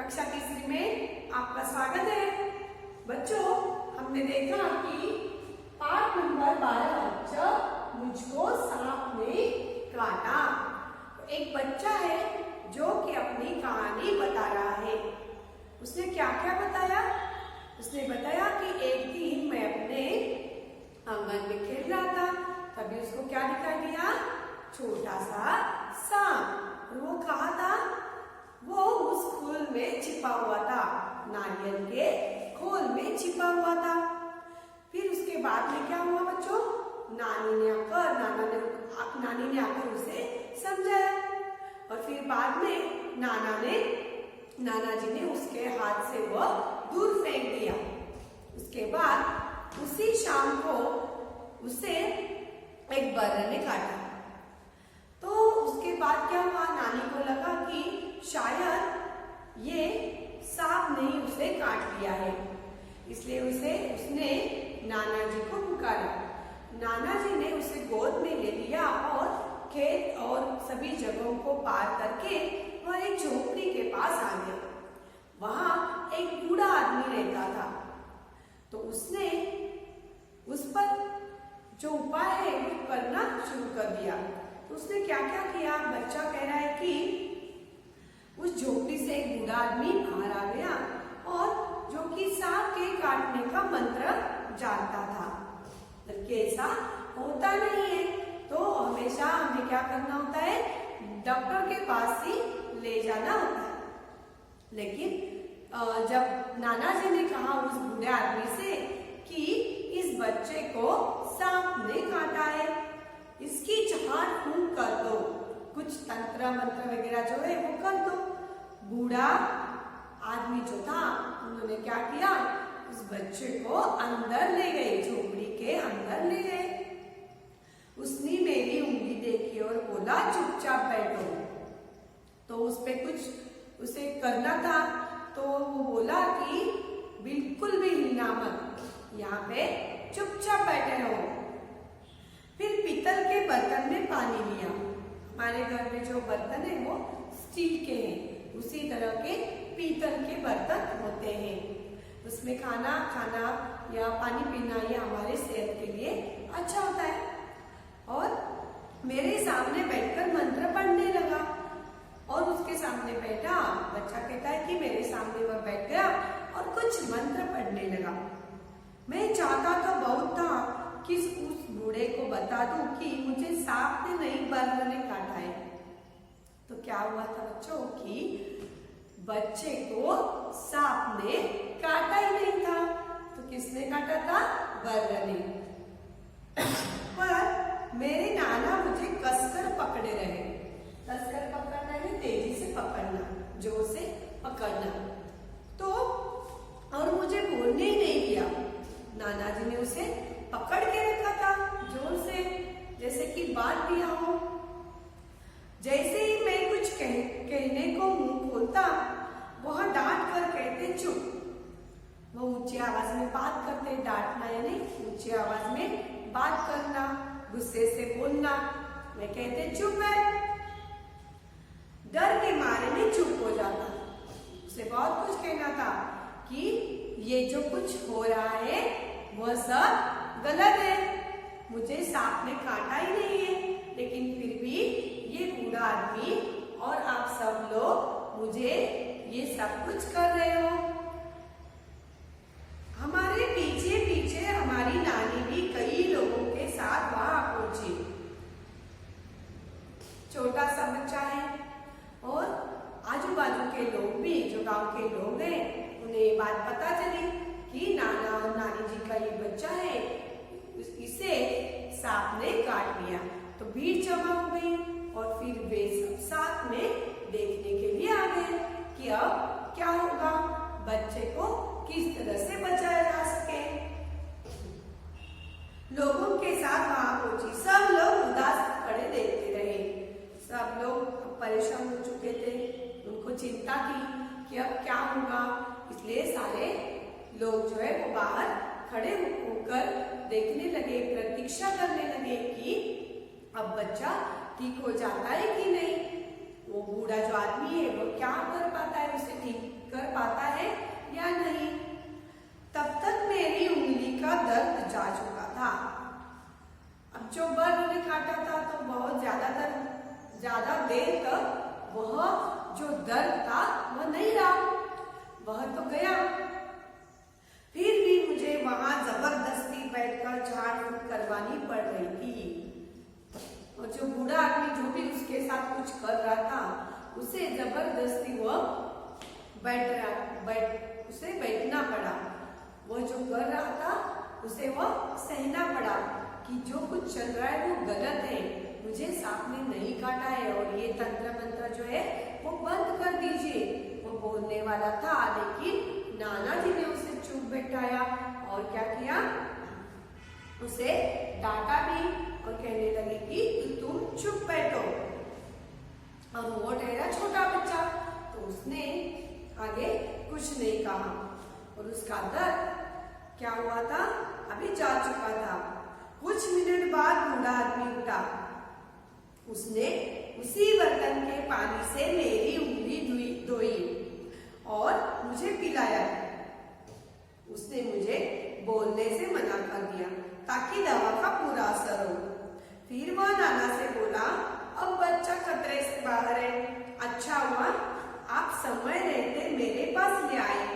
कक्षा तीसरी में आपका स्वागत है। बच्चों, हमने देखा कि पाठ नंबर 12 जब मुझको सांप ने काटा। एक बच्चा है जो कि अपनी कहानी बता रहा है। उसने क्या क्या बताया? उसने बताया कि एक दिन मैं अपने आंगन में खेल रहा था, तभी उसको क्या दिखाई दिया? छोटा सा सांप। और वो कहाँ था? वो उस खोल में छिपा हुआ था, नारियल के खोल में छिपा हुआ था। फिर उसके बाद में क्या हुआ बच्चों? नानी ने आकर उसे समझाया और फिर बाद में नाना जी ने उसके हाथ से वो दूर फेंक दिया। उसके बाद उसी शाम को उसे एक बर्र ने काटा। तो उसके बाद क्या हुआ? नानी को लगा कि शायद ये सांप ने उसे काट लिया है, इसलिए उसने नाना जी को पुकारा। नाना जी ने उसे गोद में ले लिया और खेत और सभी जगहों को पार करके वह एक झोपड़ी के पास आ गया। वहां एक बूढ़ा आदमी रहता था। तो उसने उस पर जो उपाय है वो करना शुरू कर दिया। तो उसने क्या क्या किया? बच्चा कह रहा है कि उस झोपड़ी से एक बूढ़ा आदमी बाहर आ गया और जो कि सांप के काटने का मंत्र जानता था। बल्कि ऐसा होता नहीं है, तो हमेशा हमें क्या करना होता है? डॉक्टर के पास ही ले जाना होता है। लेकिन जब नाना जी ने कहा उस बूढ़े आदमी से कि इस बच्चे को सांप ने काटा है, इसकी झाड़ फूंक कर दो, कुछ तंत्र मंत्र वगैरह जो है वो कर दो। बूढ़ा आदमी जो था उन्होंने क्या किया? उस बच्चे को अंदर ले गए, झोपड़ी के अंदर ले गए। उसने मेरी उंगली देखी और बोला चुपचाप बैठो। तो उस पे कुछ उसे करना था, तो वो बोला कि बिल्कुल भी हिलना मत, यहाँ पे चुपचाप बैठे रहो। फिर पीतल के बर्तन में पानी लिया। हमारे घर में जो बर्तन है वो स्टील के हैं, उसी तरह के पीतल के बर्तन होते हैं। उसमें खाना या पानी पीना ये हमारे सेहत के लिए अच्छा होता है। और मेरे सामने बैठकर मंत्र पढ़ने लगा और उसके सामने बैठा। बच्चा कहता है कि मेरे सामने वह बैठ गया और कुछ मंत्र पढ़ने लगा। मैं चाहता तो बहुत था कि उस बूढ़े को बता दूं कि मुझे सांप ने नहीं, बर्र ने काटा है। तो क्या हुआ था बच्चों कि बच्चे को सांप ने काटा ही नहीं था। तो किसने काटा था? बर्र ने। पर मेरे नाना मुझे कसकर पकड़े रहे। कसकर पकड़ना है, तेजी से पकड़ना, जोर से पकड़ना। तो और मुझे बोलने ही नहीं दिया। नाना जी ने उसे पकड़ के रखा था जोर से, जैसे कि बांध दिया हो। जैसे ही मैं कुछ कहने को मुंह खोलता, वह डांट कर कहते चुप। वो ऊंची आवाज में बात करते, डांटना यानी ऊंची आवाज में बात करना, गुस्से से बोलना। मैं कहते चुप है। डर के मारे में चुप हो जाता। उसे बहुत कुछ कहना था कि ये जो कुछ हो रहा है वह सब गलत है, मुझे सांप ने काटा ही नहीं है, लेकिन फिर भी ये बूढ़ा आदमी और आप सब लोग मुझे ये सब कुछ कर रहे हो। हमारे पीछे पीछे हमारी नानी भी कई लोगों के साथ वहां पहुंची। छोटा सा बच्चा है और आजू बाजू के लोग भी, जो गांव के लोग हैं, उन्हें ये बात पता चली कि नाना और नानी जी का ये बच्चा है, इसे सांप ने काट लिया। तो भीड़ जमा हो गई और फिर वे सब साथ में देखने के लिए आ गए कि अब क्या होगा, बच्चे को किस तरह से बचाया जा सके। लोगों के साथ वहां पहुंची। सब लोग उदास खड़े देखते रहे। सब लोग परेशान हो चुके थे, उनको चिंता थी कि अब क्या होगा। इसलिए सारे लोग जो है वो बाहर खड़े होकर देखने लगे, प्रतीक्षा करने लगे कि अब बच्चा ठीक हो जाता है कि नहीं। वो बूढ़ा जो आदमी है वो क्या कर पाता है उसे ठीक कर पाता है या नहीं। तब तक मेरी उंगली का दर्द जा चुका था। अब जो बर्ड ने काटा था तो बहुत ज्यादा देर तक वह जो दर्द था वह नहीं रहा, वह तो गया। फिर भी मुझे वहां जबरदस्ती बैठकर झाड़ फूक करवानी पड़ रही थी। और जो बूढ़ा आदमी जो भी उसके साथ कुछ कर रहा था उसे जबरदस्ती उसे बैठना पड़ा। वह जो कर रहा था उसे वह सहना पड़ा कि जो कुछ चल रहा है वो गलत है, मुझे सांप ने नहीं काटा है और ये तंत्र मंत्र जो है वो बंद कर दीजिए। वो बोलने वाला था लेकिन नाना जी ने उसे चुप बैठाया और क्या किया, उसे डांटा भी और कहने लगे कि तुम चुप बैठो। और वो ठहरा छोटा बच्चा, तो उसने आगे कुछ नहीं कहा और उसका दर्द क्या हुआ था अभी जा चुका था। कुछ मिनट बाद बूढ़ा आदमी उठा। उसने उसी बर्तन के पानी से मेरी उंगली धोई और मुझे पिलाया। उसने मुझे बोलने से मना कर दिया ताकि दवा का पूरा असर हो। फिर वह नाना से बोला, अब बच्चा खतरे से बाहर है, अच्छा हुआ आप समय रहते मेरे पास ले आए।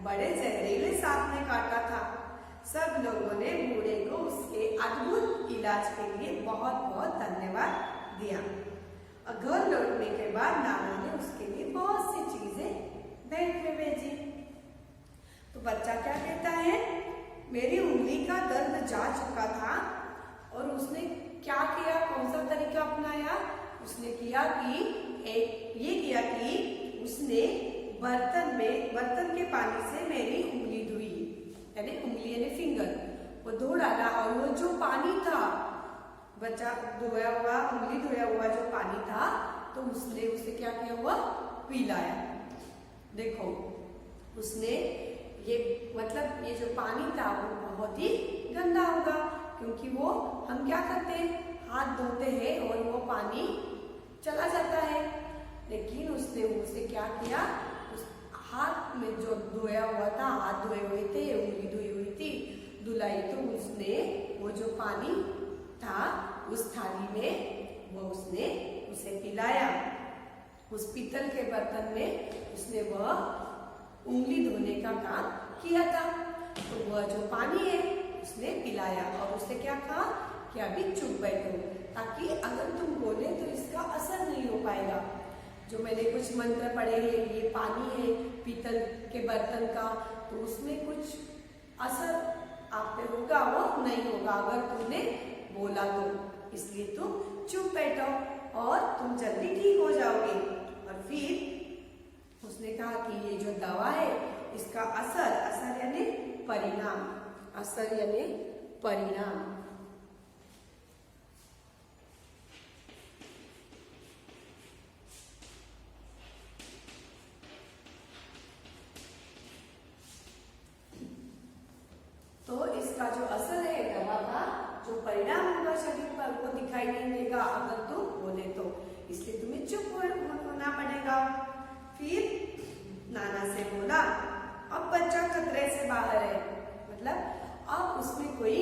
बड़े जहरीले सांप ने काटा था। सब लोगों ने बूढ़े को उसके अद्भुत इलाज के लिए बहुत बहुत धन्यवाद दिया। घर लौटने के बाद नाना ने उसके लिए बहुत सी चीजें भेंट में भेजी। तो बच्चा क्या कहता है, मेरी उंगली का दर्द जा चुका था और उसने क्या किया, कौन सा तरीका अपनाया, उसने किया कि उसने बर्तन के पानी से मेरी उंगली धोई, यानी उंगली यानी फिंगर वो धो डाला। और वो जो पानी था, बच्चा उंगली धोया हुआ जो पानी था, तो उसने उसे क्या किया हुआ पिलाया। देखो उसने ये जो पानी था वो बहुत ही गंदा होगा, क्योंकि वो हम क्या करते हैं हाथ धोते हैं और वो पानी चला जाता है। लेकिन उसने उसे क्या किया, उस हाथ में जो धोया हुआ था, हाथ धोए हुए थे, उंगली धोई हुई थी, धुलाई, तो उसने वो जो पानी था उस थाली में वो उसने उसे पिलाया। उस पीतल के बर्तन में उसने वह उंगली धोने का काम किया था। तो वह जो पानी है उसने पिलाया और उससे क्या कहा कि अभी चुप बैठो, ताकि अगर तुम बोले तो इसका असर नहीं हो पाएगा। जो मैंने कुछ मंत्र पढ़े हैं, ये पानी है पीतल के बर्तन का, तो उसमें कुछ असर आप पे होगा, वो नहीं होगा अगर तुमने बोला तो। इसलिए तुम चुप बैठो और तुम जल्दी ठीक हो जाओगे। और फिर उसने कहा कि ये जो दवा है इसका असर यानी परिणाम, असर यानी परिणाम। तो इसका जो असर है दवा का, जो परिणाम होगा शरीर पर, वो दिखाई नहीं देगा अगर तुम बोले तो। इसलिए तुम्हें चुप होना पड़ेगा। फिर नाना से बोला, अब बच्चा खतरे से बाहर है, मतलब अब उसमें कोई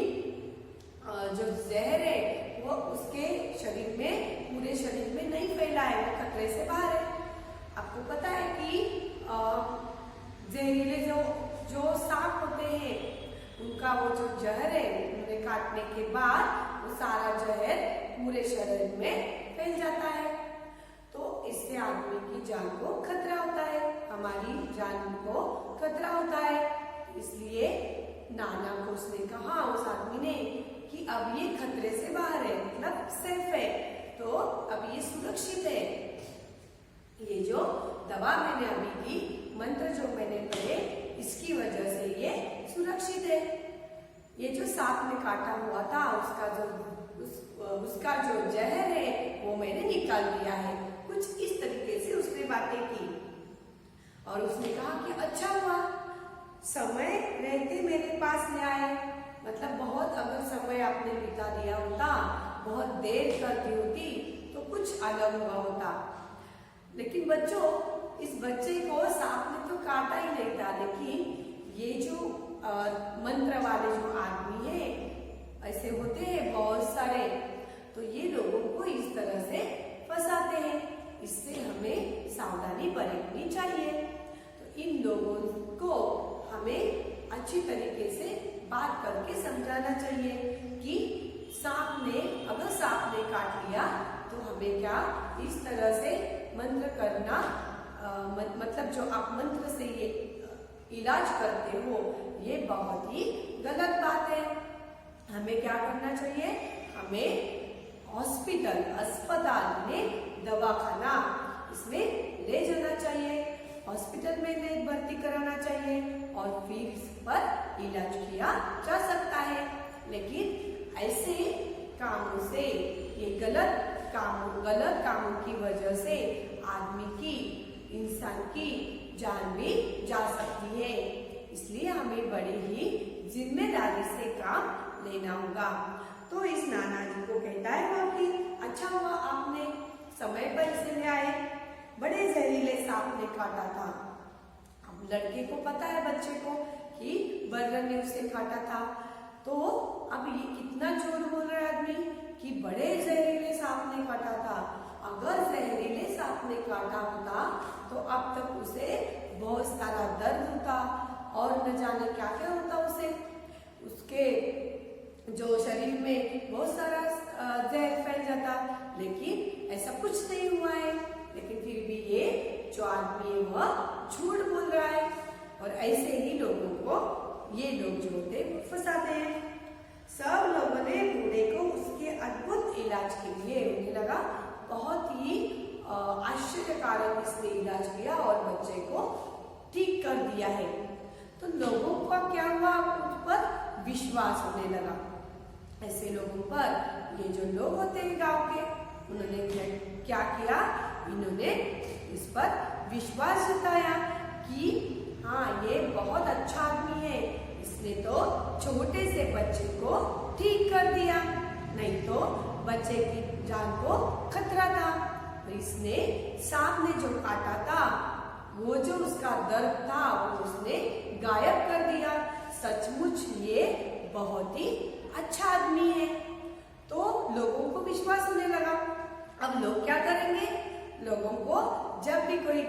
जो जहर है वो उसके शरीर में, पूरे शरीर में नहीं फैला है, वो खतरे से बाहर है। आपको पता है कि जहरीले जो सांप होते हैं उनका वो जो जहर है उन्हें काटने के बाद वो सारा जहर पूरे शरीर में फैल जाता है। तो इससे आदमी की जान को खतरा होता है, हमारी जान को खतरा होता है। इसलिए नाना को उसने कहा, उस आदमी ने, कि अब ये खतरे से बाहर है, मतलब सेफ है, तो अब ये सुरक्षित है। ये जो दवा मैंने अभी दी, मंत्र जो मैंने पढ़े, इसकी वजह से ये सुरक्षित है। ये जो सांप ने काटा हुआ था उसका जो जहर है वो मैंने निकाल दिया है। कुछ इस तरीके से उसने बातें की और उसने कहा कि अच्छा हुआ समय रहते मेरे पास ले आए, मतलब बहुत अगर समय आपने बिता दिया होता, बहुत देर कर दी होती तो कुछ अलग हुआ होता। लेकिन बच्चों इस बच्चे को सांप ने तो काटा ही नहीं था, लेकिन ये जो मंत्र वाले जो आदमी है, ऐसे होते हैं बहुत सारे, तो ये लोगों को इस तरह से फंसाते हैं। इससे हमें सावधानी बरतनी चाहिए। तो इन लोगों को हमें अच्छी तरीके से बात करके समझाना चाहिए कि अगर सांप ने काट लिया तो हमें क्या इस तरह से मंत्र करना, मतलब जो आप मंत्र से ये इलाज करते हो, ये बहुत ही गलत बात है। हमें क्या करना चाहिए? हमें हॉस्पिटल, अस्पताल में, दवाखाना, इसमें ले जाना चाहिए, हॉस्पिटल में ले भर्ती कराना चाहिए और फिर इस पर इलाज किया जा सकता है। लेकिन ऐसे कामों से, ये गलत कामों की वजह से आदमी की, इंसान की जान भी जा सकती है। इसलिए हमें बड़ी ही जिम्मेदारी से काम लेना होगा। तो इस नाना जी को कहता है वो कि अच्छा हुआ आपने समय पर इसे ले आए, बड़े जहरीले सांप ने काटा था। अब लड़के को पता है, बच्चे को, कि बर्र ने उसे काटा था। तो अब ये कितना झूठ बोल रहा है आदमी कि बड़े जहरीले सांप ने काटा था। अगर जहरीले सांप ने काटा होता तो अब तक उसे बहुत सारा दर्द होता और न जाने क्या क्या होता उसे, उसके जो शरीर में बहुत सारा जहर फैल जाता। लेकिन ऐसा कुछ नहीं हुआ है। लेकिन फिर भी ये जो आदमी है वह झूठ बोल रहा है। और ऐसे ही लोगों को ये लोग जो होते हैं फंसाते हैं। सब लोगों ने बूढ़े को उसके अद्भुत इलाज के लिए, उन्हें लगा बहुत ही आश्चर्यकारक इसने इलाज किया और बच्चे को ठीक कर दिया है। तो लोगों का क्या हुआ, उस पर विश्वास होने लगा। ऐसे लोगों पर ये जो लोग होते हैं गांव के, उन्होंने क्या किया, इन्होंने इस पर विश्वास जताया कि हाँ ये बहुत अच्छा आदमी है, इसने तो छोटे से बच्चे को ठीक कर दिया, नहीं तो बच्चे की जान को खतरा था। तो इसने सांप ने जो काटा था, वो जो उसका दर्द था वो उसने गायब कर दिया। सचमुच ये बहुत ही अच्छा आदमी है। तो लोगों को विश्वास होने लगा। अब लोग क्या करेंगे, लोगों को जब भी कोई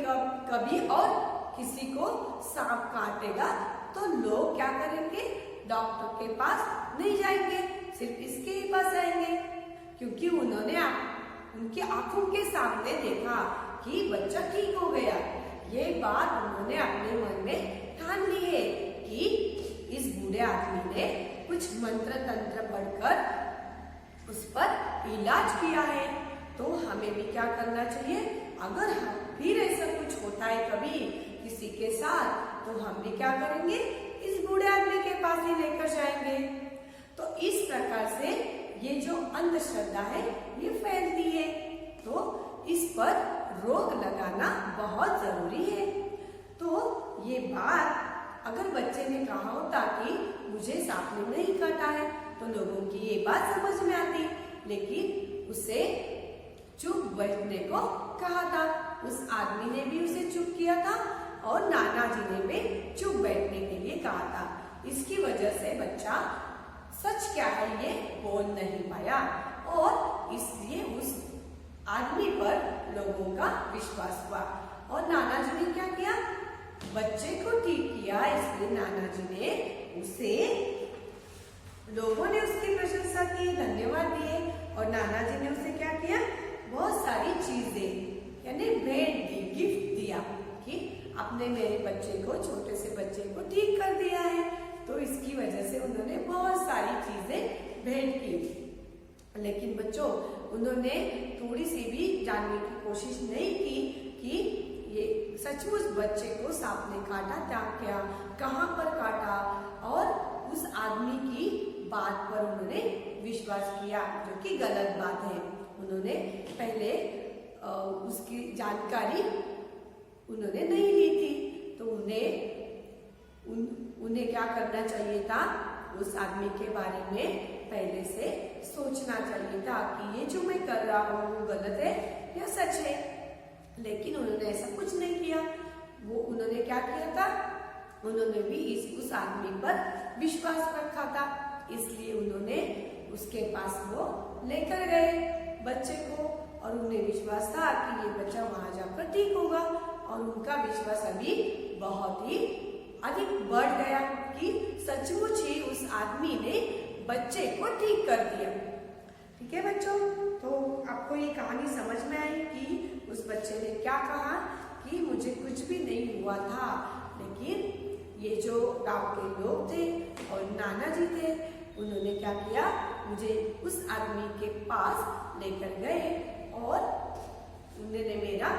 कभी और किसी को सांप काटेगा तो लोग क्या करेंगे, डॉक्टर के पास नहीं जाएंगे, सिर्फ इसके ही पास आएंगे, क्योंकि उन्होंने उनकी आंखों के सामने देखा कि बच्चा ठीक हो गया। ये बात उन्होंने अपने मन में ठान ली है कि इस बूढ़े आदमी ने कुछ मंत्र तंत्र पढ़कर उस पर इलाज किया है। तो हमें भी क्या करना चाहिए, अगर फिर ऐसा कुछ होता है कभी किसी के साथ, तो हम भी क्या करेंगे, इस बूढ़े आदमी के पास ही लेकर जाएंगे। तो इस प्रकार से ये जो अंधश्रद्धा है ये फैलती है। तो इस पर रोक लगाना बहुत जरूरी है। तो ये बात अगर बच्चे ने कहा होता कि मुझे सांप ने नहीं काटा है, तो लोगों की ये बात समझ में आती, लेकिन उसे चुप बैठने को कहा था। उस आदमी ने भी उसे चुप किया था और नाना जी ने भी चुप बैठने के लिए कहा था। इसकी वजह से बच्चा सच क्या है ये बोल नहीं पाया और इसलिए उस आदमी पर लोगों का विश्वास हुआ। और नाना जी ने क्या किया, बच्चे को ठीक किया। इसलिए नाना जी ने उसे, लोगों ने उसकी प्रशंसा की, धन्यवाद दिए और नाना जी ने उसे क्या किया, बहुत सारी चीजें यानी भेंट दी, गिफ्ट दिया कि आपने मेरे बच्चे को, छोटे से बच्चे को ठीक कर दिया है। तो इसकी वजह से उन्होंने बहुत सारी चीजें भेंट की। लेकिन बच्चों, उन्होंने थोड़ी सी भी जानने की कोशिश नहीं की कि ये सचमुच बच्चे को सांप ने काटा था क्या, कहाँ पर काटा, और उस आदमी की बात पर उन्होंने विश्वास किया, जो कि गलत बात है। उन्होंने पहले उसकी जानकारी उन्होंने नहीं ली थी। तो उन्हें क्या करना चाहिए था, उस आदमी के बारे में पहले से सोचना चाहिए था कि ये जो मैं कर रहा हूँ वो गलत है या सच है। लेकिन उन्होंने ऐसा कुछ नहीं किया। किया था, उन्होंने भी उस आदमी पर विश्वास रखा था, इसलिए उन्होंने उसके पास वो लेकर गए बच्चे को, और उन्हें विश्वास था कि ये बच्चा वहां जाकर ठीक होगा, और उनका विश्वास अभी बहुत ही अधिक बढ़ गया कि सचमुच ही उस आदमी ने बच्चे को ठीक कर दिया। ठीक है बच्चों, तो आपको ये कहानी समझ में आई कि उस बच्चे ने क्या कहा कि मुझे कुछ भी नहीं हुआ था, लेकिन ये जो गांव के लोग थे और नाना जी थे, उन्होंने क्या किया, मुझे उस आदमी के पास लेकर गए और उन्होंने मेरा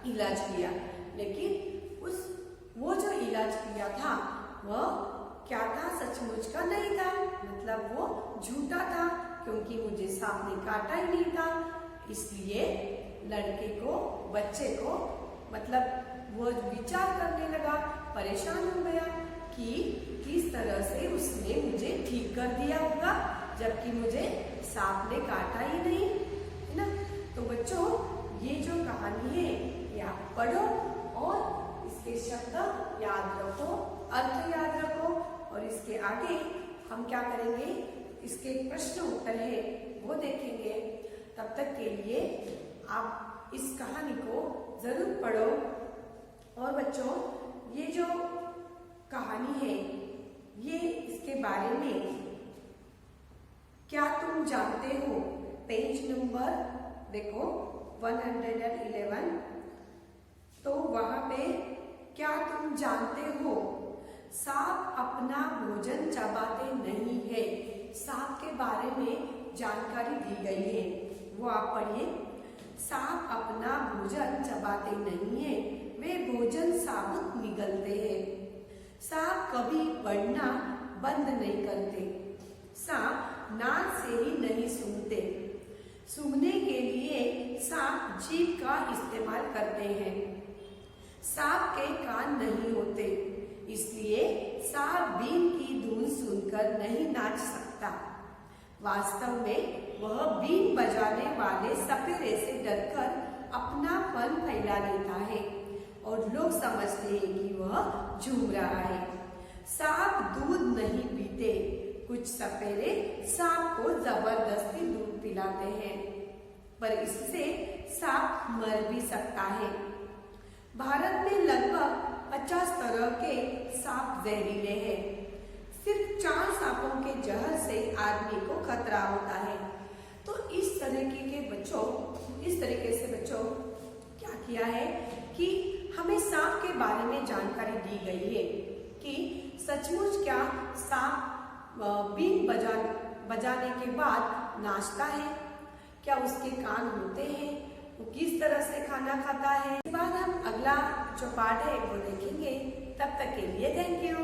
इलाज किया, लेकिन वो जो इलाज किया था वह क्या था, सचमुच का नहीं था, मतलब वो झूठा था, क्योंकि मुझे सांप ने काटा ही नहीं था। इसलिए लड़के को, बच्चे को, मतलब वो विचार करने लगा, परेशान हो गया कि किस तरह से उसने मुझे ठीक कर दिया होगा, जबकि मुझे सांप ने काटा ही नहीं, है ना। तो बच्चों, ये जो कहानी है ये आप पढ़ो और इसके शब्द याद रखो, अर्थ याद रखो, और इसके आगे हम क्या करेंगे, इसके प्रश्न उत्तर है वो देखेंगे। तब तक के लिए आप इस कहानी को जरूर पढ़ो। और बच्चों, ये जो कहानी है ये इसके बारे में क्या तुम जानते हो, पेज नंबर देखो 111, तो वहां पे क्या तुम जानते हो, सांप अपना भोजन चबाते नहीं है। सांप के बारे में जानकारी दी गई है, वो आप पढ़िए। सांप अपना भोजन चबाते नहीं है, वे भोजन साबुत निगलते हैं। सांप कभी बढ़ना बंद नहीं करते। सांप नाक से ही नहीं सूंघते। सूंघने के लिए सांप जीभ का इस्तेमाल करते हैं। सांप के कान नहीं होते, इसलिए सांप बीन की धुन सुनकर नहीं नाच सकता। वास्तव में वह बीन बजाने वाले सपेरे से डरकर अपना फन फैला लेता है और लोग समझते हैं कि वह झूम रहा है। सांप दूध नहीं पीते। कुछ सपेरे सांप को जबरदस्ती दूध पिलाते हैं, पर इससे सांप मर भी सकता है। भारत में लगभग 50 तरह के सांप जहरीले हैं। सिर्फ 4 सांपों के जहर से आदमी को खतरा होता है। तो इस तरीके से बच्चों क्या किया है कि हमें सांप के बारे में जानकारी दी गई है कि सचमुच क्या सांप बीन बजाने के बाद नाचता है, क्या उसके कान होते हैं, वो किस तरह से खाना खाता है। इसके बाद हम अगला जो पार्ट है वो देखेंगे। तब तक के लिए थैंक यू।